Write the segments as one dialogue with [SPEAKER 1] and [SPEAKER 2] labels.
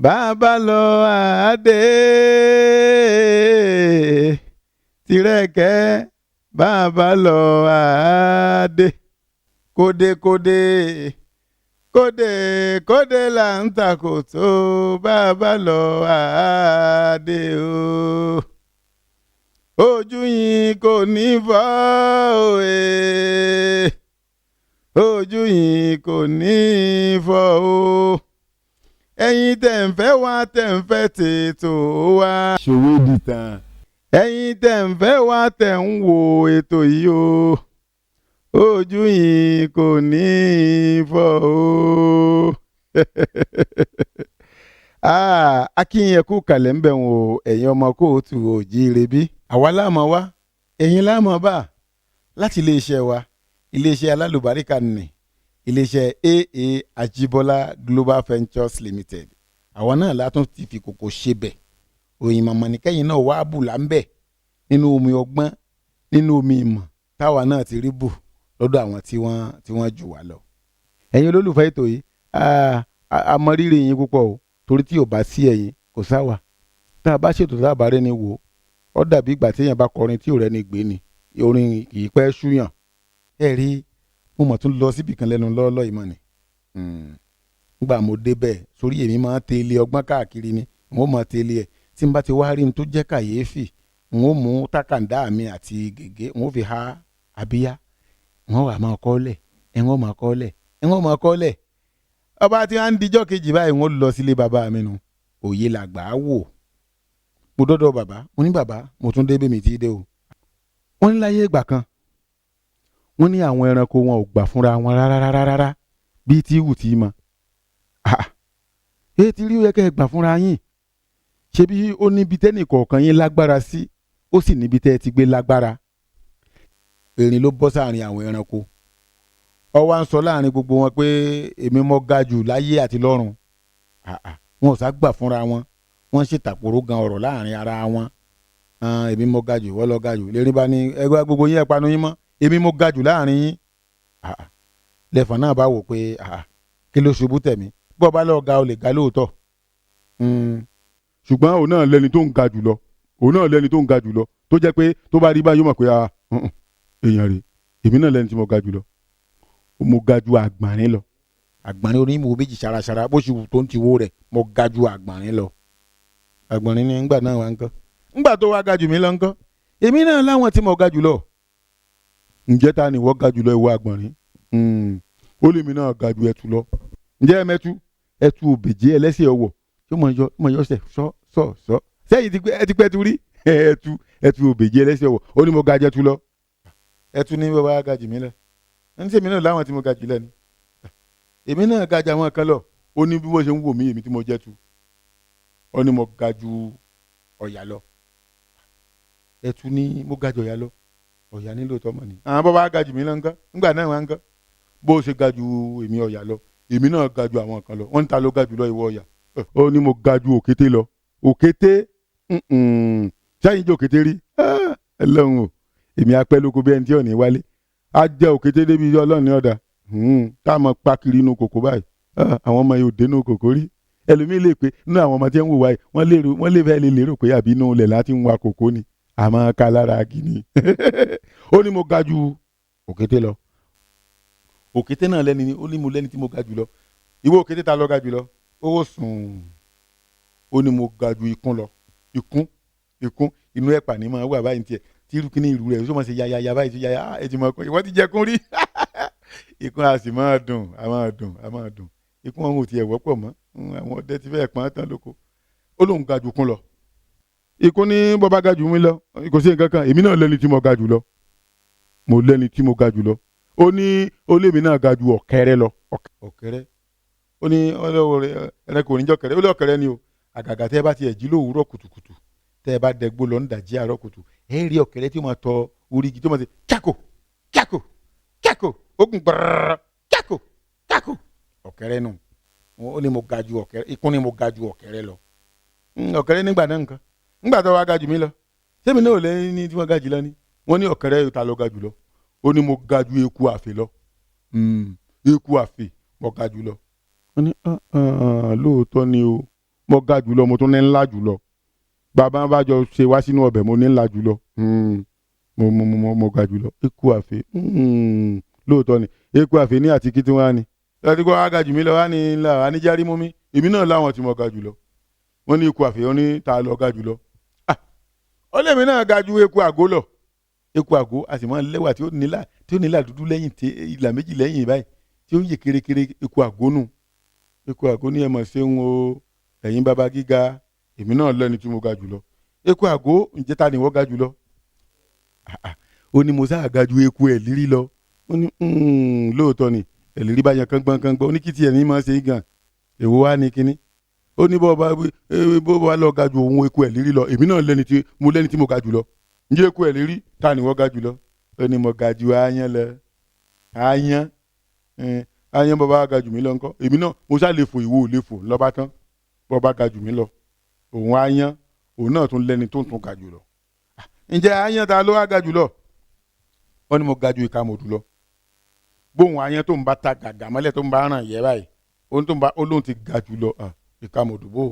[SPEAKER 1] bàbá lọ àádé tìrẹ̀kẹ́ bàbá lọ àádé kódekóde kódekóde là ń takòtò bàbá lọ àádé o ojú yín kò ní fọ́ òye ojú yín kò ní fọ́ o ẹ̀yin tẹ̀ ń fẹ́ wá tẹ̀ ń fẹ́ tètò wá. ṣòwò dìtàn. ẹ̀yin tẹ̀ ń fẹ́ wá tẹ̀ ń wo ètò yìí o ojú yín kò ní fọ́ o. akínyìn ẹ̀kú kàlẹ́ ń bẹ̀ wò ẹ̀yin ọmọ kóòtù òjíire bí. àwa láàmú wá ẹ̀yin láàmú bá láti iléeṣẹ́ wa iléeṣẹ́ alálùbáríkà nì iléeṣẹ́ AA Ajibola Global Ventures Limited àwọn náà látún ti fi kòkò ṣe bẹ̀ òyìn mọ̀mọ́ nìkẹ́yìn náà wá bù láńbẹ̀ nínú omi ọgbọ́n nínú omi ìmọ̀ táwa náà ti rí bù lọ́dọ̀ àwọn tí wọ́n jù wá lọ. ẹ̀yin olólùfẹ́ ètò yìí a mọ rírì yín púpọ̀ o torí tí ò bá sí ẹ̀yin kò sáwà tá a bá ṣètò tá a bá rẹ́ni wò ó dàbí ìgbà téèyàn bá kọrin tí ò rẹ́ni gbé ni orin kì í pẹ́ ṣúyàn ẹ rí mo mọ̀ tún lọ síbì kan lẹ́nu lọ́ọ́lọ́ ìmọ̀ ni nígbà mo débẹ̀ sórí èmi máa ń tẹ̀lé ọgbọ́n káàkiri ni mo máa tẹ̀lé ẹ̀ tí n bá ti wá rí n tó jẹ́ kàyéfì n ó mú tákàndá mi àti gègé n ó fi ha abíyá n ó wà máa kọ́lẹ̀ ẹ̀ ń ó máa kọ́lẹ̀ ẹ̀ ń ó máa kọ́lẹ̀ ọba tí wọ́n á ń dijọ́ kejì báyìí n ó lọ sílé bàbá mi nu òye làgbà á wò mo dọ́dọ̀ bàbá mo ní bàbá mo tún débé mi ti dé o wọ́n ní láyé ìgbà kan wọ́n ní àwọn ẹranko wọn ò gbà fúnra wọn rárá bíi tí wù tí mọ èyí tí rí yẹ kẹ́ ẹ gbà fúnra yín ṣebí ó níbi tẹ́nì kọ̀ọ̀kan yín lágbára sí ó sì níbi tẹ́ ẹ ti gbé lágbára erin ló bọ́ sáàrin àwọn ẹranko ó wá ń sọ láàrin gbogbo wọn pé èmi mọ́ ga jù láyé àti lọ́run wọn ò sá gbà fúnra wọn wọ́n ṣètàpòrò gan ọ̀rọ̀ láàrin ara wọn èmi mọ́ ga jù wọ́n lọ́ ga jù lérin bá ní ẹgbẹ́ gbogbo yín ẹ̀ panu yín mọ́ èmi mo ga jù láàrin yín lẹ́fọ̀n náà bá wò pé kí ló ṣubú tẹ̀mí bọ́ bá lọ́ọ́ ga o lè ga lóòótọ́ ṣùgbọ́n òun náà lẹ́ni tó ń ga jù lọ òun náà lẹ́ni tó ń ga jù lọ tó jẹ́ pé tó bá rí báyìí ó mọ̀ pé èèyàn rè èmi náà lẹ́ni tí mo ga jù lọ mo ga ju àgbọ̀nrín lọ àgbọ̀nrín onímọ̀ méjì ṣaraṣara bó ṣe wù tó ń ti wó rẹ̀ mo ga ju àgbọ̀nrín lọ àgbọ̀nrín ní ńgbà náà wà ńkọ́ ńgbà tó wá ga jù mí lọ ńkọ́ èmi náà láwọn tí mo ga jù lọ ǹjẹ́ ta ni wọ́n ga jù lọ ìwọ àgbọ̀nrín ó lèmi náà ga jù ẹtù lọ ǹjẹ́ ẹtù òbèjé ẹlẹ́sẹ̀ ọwọ́ tí mo yọ ṣẹ̀ sọ sẹ́yìn ti pẹ́ tu rí ẹtù òbèjé ẹlẹ́sẹ̀ ọwọ́ ó ní mo ga jẹ́tu lọ ẹtù ní bàbá ga jù mí lọ ẹni tí èmi náà láwọn tí mo ga jù lẹ́nu èmi náà ga jù àwọn kan lọ ó ní bí wọ́n ṣe ń wò mí èmi tí mo jẹ́tu ó ní mo ga jù ọ̀yà lọ ẹtù ní mo ga jù ọ̀yà lọ ọ̀yà nílò tọmọ ni. àwọn bàbá ga jù mí lọ ńkọ́ ńgbà náà wà ńkọ́ bó o ṣe ga jù èmi ọ̀yà lọ èmi náà ga jù àwọn kan lọ wọ́n ń ta ló ga jù lọ ìwọ ọ̀yà. ó ní mo ga jù òkété lọ òkété sẹ́yìn jẹ́ òkété rí ẹlẹ́run o èmi apẹ́ lóko bí ẹni tí ò ní wálé á jẹ́ òkété débi ọlọ́run ní ọ̀dà tá a mọ̀ pákiri inú kòkó báyìí àwọn ọmọ yóò dénú kòkó rí ẹlòmíì lè pé inú àwọn ọmọ tí ń wò wáyé wọ́n lè fẹ́ lè lérò pé àbí inú ilẹ̀ láti ń wa kòkó ni àmọ́ ká lára gini ó ní mo ga jù òkété lọ òkété náà lẹ́ni ó ní mo lẹ́ni tí mo ga jù lọ ìwọ òkété ta lọ ga jù lọ ó sùn ó ní mo ga jù ikún lọ ikún inú ẹ̀pà ní ma wà báyìí tiẹ̀ tí irú kíní ìrù rẹ̀ ó sọ ma ṣe yaya báyìí tó yaya ẹ ti mọ ọkùnrin ìwọ́n ti jẹ kún rí ikún a sì máa dùn ikún ọ̀hún ò tiẹ̀ wọ́pọ̀ mọ́ àwọn ọdẹ ti fẹ́ẹ̀ pọ́n tán lóko ó lóun ga jù kún lọ ikún ní bọ́bá ga jù mí lọ kò sí nǹkan kan èmi náà lẹ́ni tí mo ga jù lọ mo lẹ́ni tí mo ga jù lọ ó ní olèmi náà ga jù ọ̀kẹ́rẹ́ lọ ọ̀kẹ́rẹ́ ó ní ọlọ́wọ́ rẹ ẹranko oníjọ́ kẹrẹ́ ó lé ọ̀kẹ́rẹ́ ni o àgàgà tẹ́ ẹ bá ti jí lówùúrọ̀ kùtùkùtù tẹ́ ẹ bá dẹgbó lọ ń dàjí àárọ̀ kùtù ẹ rí ọ̀kẹ́rẹ́ tí ó máa tọ orí igi tó máa ṣe kíákò kíákò kíákò ogun gbàrà kíákò kíákò ọ̀kẹ́rẹ́ nù ó ní mo ga jù ọ̀kẹ́rẹ́ ikún ní mo ga jù ọ̀kẹ́rẹ́ lọ ọ̀kẹ́rẹ́ nígbà náà nǹkan nígbà tó wá ga jù mí lọ sẹ́mi náà ò lẹ́yìn ní tí wọ́n ga jù lọ ni wọ́n ní ọ̀kẹ́rẹ́ yóò ta lọ ga jù lọ ó ní mo ga jù eku àfè lọ eku àfè mo ga jù lọ. wọ́n ní lóòótọ́ ni o mo ga jùlọ mo tún ní ńlá jùlọ bàbá bá jọ ṣe wá sínú ọbẹ̀ mo ní ńlá jùlọ mo ga jùlọ eku àfẹ́ lóòótọ́ ni eku àfẹ́ ní àti kìtì wá ni láti kó wá ga jù mí lọ wá ní ńlá wá ní járí mú mi èmi náà láwọn tí mo ga jùlọ wọ́n ní eku àfẹ́ wọ́n ní ta lọ ga jùlọ ó lèmi náà ga ju eku àgó lọ eku àgó a sì máa ń lẹ́wà tí ó nílà dúdú lẹ́yìn tí ìlà méjì lẹ́yìn báyìí tí ó ń yè kérékéré eku àgó nù eku àgó ní ẹ̀mọ̀ ṣé ń wo ẹ̀yin bàbá gíga èmi náà lẹ́ni tí mo ga jùlọ eku àgó ǹjẹ́ ta ni wọ́n ga jùlọ ó ní mo sáà ga ju eku ẹ̀ lírí lọ ó ní lóòótọ́ ni ẹ̀ lírí bá yan kángbọ́n ó ní kí tiẹ̀ ní máa ṣe é gan èwo wá ní kínní ó ní bó bá lọ ga ju òun eku ẹ̀ lírí lọ èmi náà lẹ́ni tí mo ga jùlọ ǹjẹ́ eku ẹ̀ lírí ta ni wọ́n ga jùlọ ó ní mo ga ju aáyán lọ aáyán bàbá ga jù mí lọ ńkọ́ èmi náà mo sá lè fò ìwọ ò lè fò lọ́ba tán bàbá ga jù mí lọ òun aáyán òun náà tún lẹ́ni tó ń tún ga jù lọ ǹjẹ́ aáyán ta ló wá ga jù lọ wọ́n ní mo ga ju ìkàmọ̀dù lọ bóun aáyán tó ń bá ta gàgà mọ́lẹ̀ tó ń bá ràn yẹ́ báyìí ó lóun ti ga jù lọ ìkàmọ̀dù bò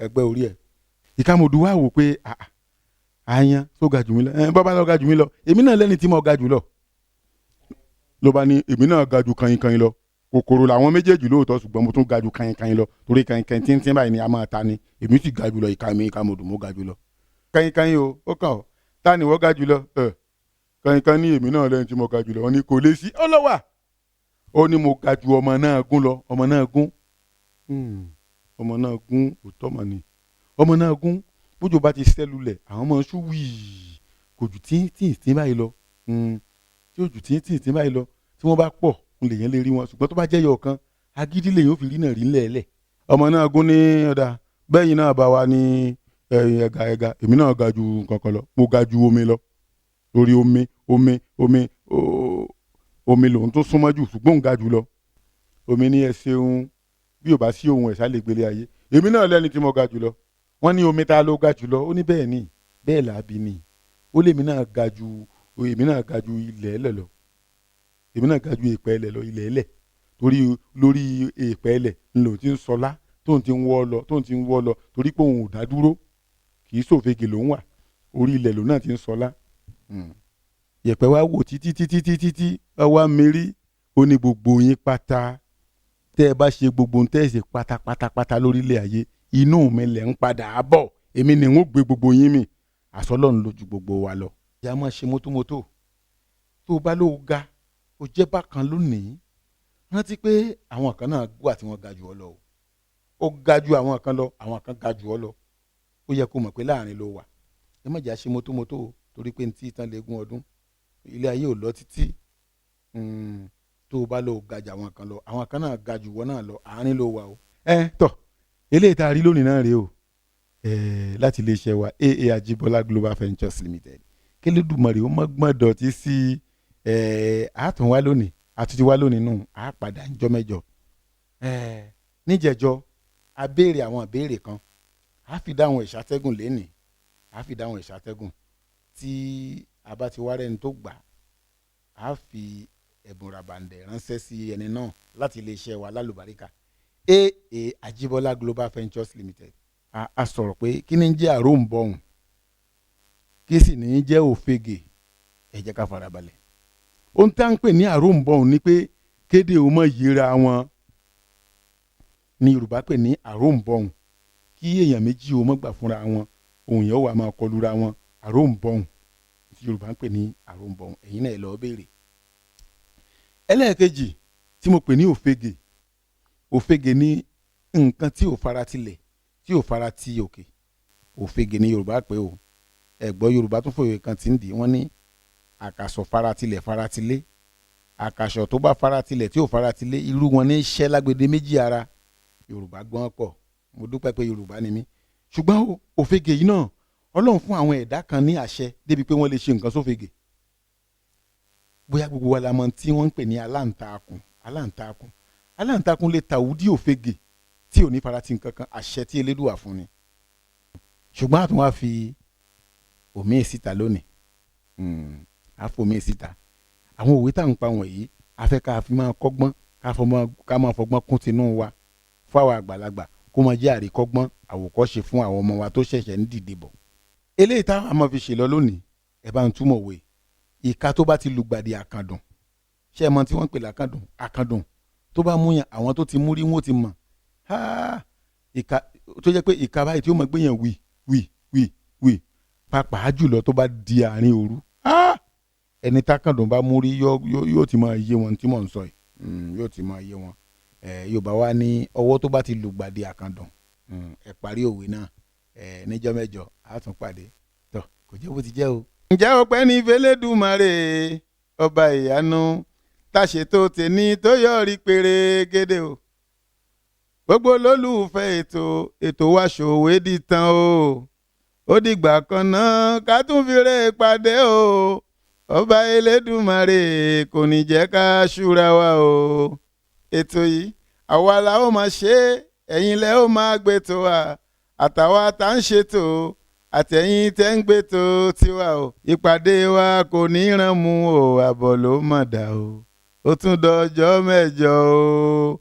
[SPEAKER 1] ẹgbẹ́ orí ẹ̀ ìkàmọ̀dù wá wò pé aáyán tó ga jù mí lọ bàbá lọ ga jù mí lọ èmi náà lẹ́ni tí mo ga jù lọ ló bá ní èmi náà ga ju kanyin lọ kòkòrò làwọn méjèèjì lóòótọ́ ṣùgbọ́n mo tún ga ju kanyin lọ torí kanyin tíntín báyìí ni a máa ta ni èmi sì ga jù lọ ìkàmọ̀dù mo ga jù lọ kanyin o ó kàn ọ́ ta ni wọ́n ga jù lọ kanyin ní èmi náà lẹ́ni tí mo ga jù lọ wọ́n ní kò lè sí ọlọ́wà ó ní mo ga ju ọmọ náà gún lọ ọmọ náà gún òótọ́ mọ̀ ni ọmọ náà gún bójú bá ti sẹ́lulẹ̀ àwọn ọmọ ṣú wíì kò jù tí báyìí lọ tí ó jù tí báyìí lọ tí wọ́n bá pọ̀ ń lè yẹn lè rí wọn ṣùgbọ́n tó bá jẹ́ yọ̀ kan agídí lè yóò fi rí náà rí ńlẹ̀ẹ́lẹ̀ ọmọ náà gún ní ọ̀dà bẹ́yìn náà bá wa ní ẹ̀gà èmi náà ga ju kankan lọ mo ga ju omi lọ lórí omi lòun tó súnmọ́ jù ṣùgbọ́n òun ga jù lọ omi ní ẹ ṣeun bí ò bá sí ohun ẹ̀ṣá lè gbélé ayé èmi náà lẹ́ni tí mo ga jù lọ wọ́n ní omi ta ló ga jù lọ ó ní bẹ́ẹ̀ ni bẹ́ẹ̀ làábi ni ó lèmi náà ga ju ilẹ̀ ẹlẹ̀ lọ èmi náà ga ju èèpẹ̀ ẹlẹ̀ lọ ilẹ̀ ẹlẹ̀ torí lórí èèpẹ̀ ẹlẹ̀ ńlò tí ń sọlá tóun ti ń wọ́ lọ torí pé òun ò dá dúró kì í sòfegè lòun wà orí ilẹ̀ lòun náà ti ń sọlá yẹ̀pẹ̀ wá wò títí ọwọ́ mérí ó ní gbogbo yín pátá tẹ́ ẹ bá ṣe gbogbo ń tẹ́sí pátápátá lórílẹ̀ ayé inú mi lẹ̀ ń padà bọ̀ èmi ni ń gbé gbogbo yín mi àsọlọ́run lójú gbogbo wa lọ. ìyá máa ṣe mótómótó tó o bá ló ga o jẹ́ bákan lónìí rántí pé àwọn kan náà wà tí wọ́n ga jù ọ lọ ó ga ju àwọn kan lọ àwọn kan ga jù ọ lọ ó yẹ kó mọ̀ pé láàrin ló wà ẹ má jà ṣe mótómótó torí pé ní tí ìtàn lè gún ọdún ilé ayé ò lọ títí tó o bá lọ ga jù àwọn kan lọ àwọn kan náà ga jù wọ́n náà lọ àárín ló wà o. tọ́ eléyìí tá a rí lónìí náà rèé o láti iléeṣẹ́ wa AA Ajibola Global Ventures Limited kélédùmarè ó mọ́gbọ́n dọ̀tí sí àtún wá lónìí àtúntí wá lónìí nù á padà ńjọ́ mẹ́jọ. níjẹ̀jọ́ a béèrè àwọn ìbéèrè kan a fi dáhùn ìṣàtẹ́gùn lénìí a fi dáhùn ìṣàtẹ́gùn tí a bá ti wá rẹ́ni tó gbà á fi ẹ̀bùn ràbàǹdẹ̀ ránṣẹ́ sí ẹni náà láti iléeṣẹ́ wa lálùbáríkà AA Ajibola Global Ventures Limited. A sọ̀rọ̀ pé kí ni ń jẹ́ àròǹbọ̀hùn kí sì ní í jẹ́ òfegè ẹ jẹ́ ká farabalẹ̀. ohun tí a ń pè ní àròǹbọ̀hùn ni pé kéde ò mọ̀ yíra wọn ní Yorùbá pè ní àròǹbọ̀hùn kí èèyàn méjì ò mọ̀ gbà fúnra wọn òun yẹn wà máa kọlura wọn àròǹbọ̀hùn tí Yorùbá ń pè ní àròǹbọ̀hùn ẹ̀yin náà ẹ lọ́ọ́ béèrè. ẹlẹ́ẹ̀kejì tí mo pè ní òfegè ní nǹkan tí ò faratilẹ̀ tí ò fara ti òkè òfegè ní Yorùbá pé o ẹ̀gbọ́n Yorùbá tún fòye kan tí ń dì wọ́n ní àkàsọ̀ faratilẹ̀ faratilé àkàsọ̀ tó bá faratilẹ̀ tí ò faratilé irú wọn ní iṣẹ́ lágbede méjì ara Yorùbá gbọ́n pọ̀ mo dúpẹ́ pé Yorùbá ni mí ṣùgbọ́n òfegè yìí náà Ọlọ́run fún àwọn ẹ̀dá kan ní àṣẹ débi pé wọ́n lè ṣe nǹkan sófegè bóyá gbogbo wa la mọ̀ tí wọ́n ń pè ní aláǹtakùn lè tàwùdí òfegè tí ò ní farati nǹkan kan àṣẹ tí Elédùà fún ni ṣùgbọ́n àtún wá fi òmíì síta lónìí àfòmíì síta àwọn òwe tá à ń pa wọ̀nyí afẹ́ ká fi máa kọ́gbọ́n ká máa fọgbọ́n kún tinú wa fáwọn àgbàlagbà kó máa jẹ́ àríkọ́gbọ́n àwòkọ́ṣe fún àwọn ọmọ wa tó ṣẹ̀ṣẹ̀ ń dìde bọ̀. eléyìí táwọn àmọ́ fi ṣèlọ lónìí ẹ bá ń túmọ̀ wé ìka tó bá ti lùgbàdì àkàndùn ṣé ẹ mọ tí wọ́n ń pè lákàndùn àkàndùn tó bá mú yàn àwọn tó ti mú rí wọn ó ti mọ̀ ìka tó jẹ́ pé ìka báyìí tí ó mọ̀ gbé yàn wì pàápàá jùlọ tó bá di àárín òru ẹni tákàndùn bá mú rí yóò ti máa yé wọn tí mò ń sọ yìí yóò ti máa yé wọn. Yorùbá wa ní ọwọ́ tó bá ti lùgbàdì àkàndùn ẹ parí òwe náà níjọ́ mẹ́jọ á tún pàdé tó kò jẹ́ bó ti jẹ́ o. ǹjẹ́ o pẹ́ ní fẹlẹ́dùmarè ọba ìyanu táṣetò tèmi tó yọrí pérégedé o gbogbo olólùfẹ́ ètò wa ṣòwe di tán o ó dìgbà kan náà ká tún fi rè pàdé o ọba Elédùmarè kò ní jẹ́ ká ṣúra wa o. ètò yìí àwa la ó máa ṣe ẹ̀yin lẹ́ ó máa gbétò wa àtàwa tá ń ṣètò àtẹ̀yìn tẹ́ ń gbétò tiwa o ìpàdé wa kò ní ràn mú o àbọ̀ ló mọ̀ dá o ó tún dọjọ́ mẹ́jọ o.